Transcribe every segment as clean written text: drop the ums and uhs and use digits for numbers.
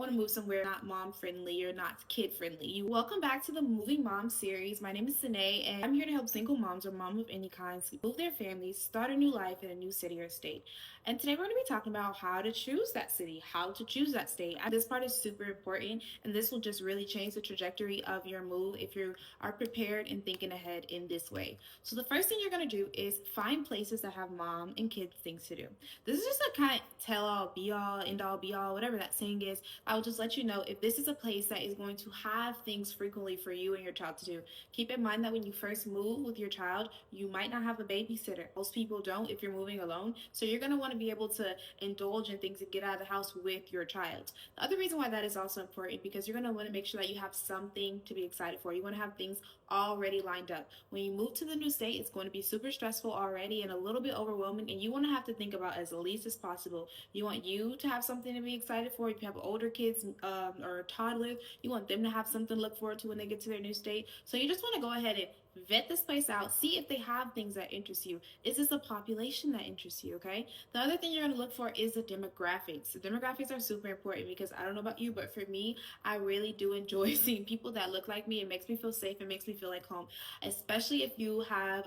want to move somewhere not mom friendly or not kid friendly. Welcome back to the Moving Mom series. My name is Sine, and I'm here to help single moms or mom of any kind move their families, start a new life in a new city or state. And today we're going to be talking about how to choose that city, how to choose that state. This part is super important, and this will just really change the trajectory of your move if you are prepared and thinking ahead in this way. So the first thing you're going to do is find places that have mom and kids things to do. This is just a kind of tell all, be all, end all, be all, whatever that saying is. I will just let you know if this is a place that is going to have things frequently for you and your child to do. Keep in mind that when you first move with your child, you might not have a babysitter. Most people don't if you're moving alone. So you're going to want to be able to indulge in things and get out of the house with your child. The other reason why that is also important because you're going to want to make sure that you have something to be excited for. You want to have things already lined up. When you move to the new state, it's going to be super stressful already and a little bit overwhelming, and you want to have to think about as least as possible. You want you to have something to be excited for. If you have older kids or toddlers, you want them to have something to look forward to when they get to their new state. So you just want to go ahead and vet this place out, see if they have things that interest you. Is this a population that interests you? Okay. The other thing you're going to look for is the demographics. The demographics are super important because I don't know about you, but for me, I really do enjoy seeing people that look like me. It makes me feel safe. It makes me feel like home, especially if you have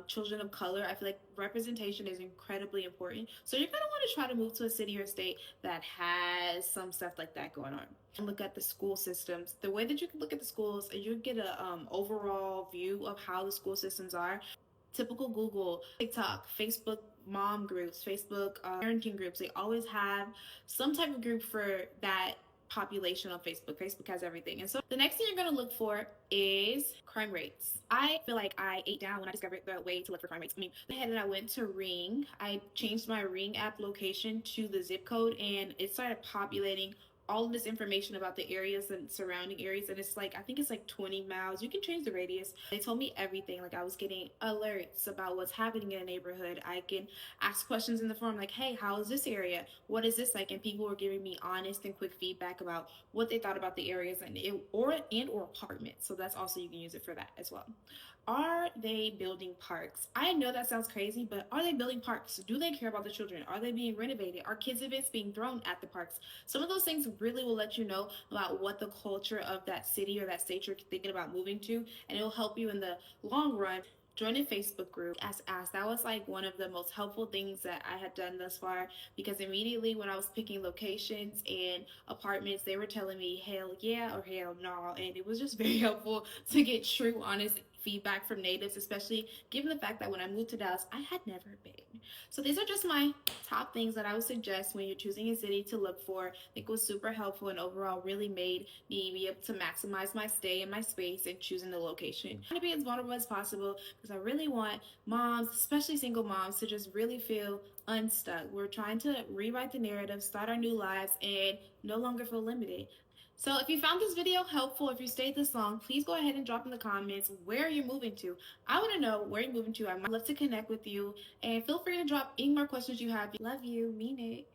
children of color. I feel like representation is incredibly important. So you're going to want to try to move to a city or state that has some stuff like that going on. And look at the school systems. The way that you can look at the schools is you get a overall view of how the school systems are. Typical Google, TikTok, Facebook mom groups, Facebook parenting groups, they always have some type of group for that population on Facebook. Facebook has everything. And so the next thing you're going to look for is crime rates. I feel like I ate down when I discovered the way to look for crime rates. I ahead and I went to Ring. I changed my Ring app location to the zip code and it started populating all of this information about the areas and surrounding areas, and it's like I think it's like 20 miles. You can change the radius. They told me everything. Like I was getting alerts about what's happening in a neighborhood. I can ask questions in the forum like, hey, how is this area? What is this like? And people were giving me honest and quick feedback about what they thought about the areas and or apartments. So that's also, you can use it for that as well. Are they building parks? I know that sounds crazy, but are they building parks? Do they care about the children? Are they being renovated? Are kids events being thrown at the parks? Some of those things really will let you know about what the culture of that city or that state you're thinking about moving to, and it'll help you in the long run. Join a Facebook group as asked. That was like one of the most helpful things that I had done thus far, because immediately when I was picking locations and apartments, they were telling me hell yeah or hell no, and it was just very helpful to get true, honest feedback from natives, especially given the fact that when I moved to Dallas, I had never been. So these are just my top things that I would suggest when you're choosing a city to look for. I think it was super helpful and overall really made me be able to maximize my stay and my space and choosing the location. I'm trying to be as vulnerable as possible because I really want moms, especially single moms, to just really feel unstuck. We're trying to rewrite the narrative, start our new lives, and no longer feel limited. So if you found this video helpful, if you stayed this long, please go ahead and drop in the comments where you're moving to. I want to know where you're moving to. I might love to connect with you, and feel free to drop any more questions you have. Love you, mean it.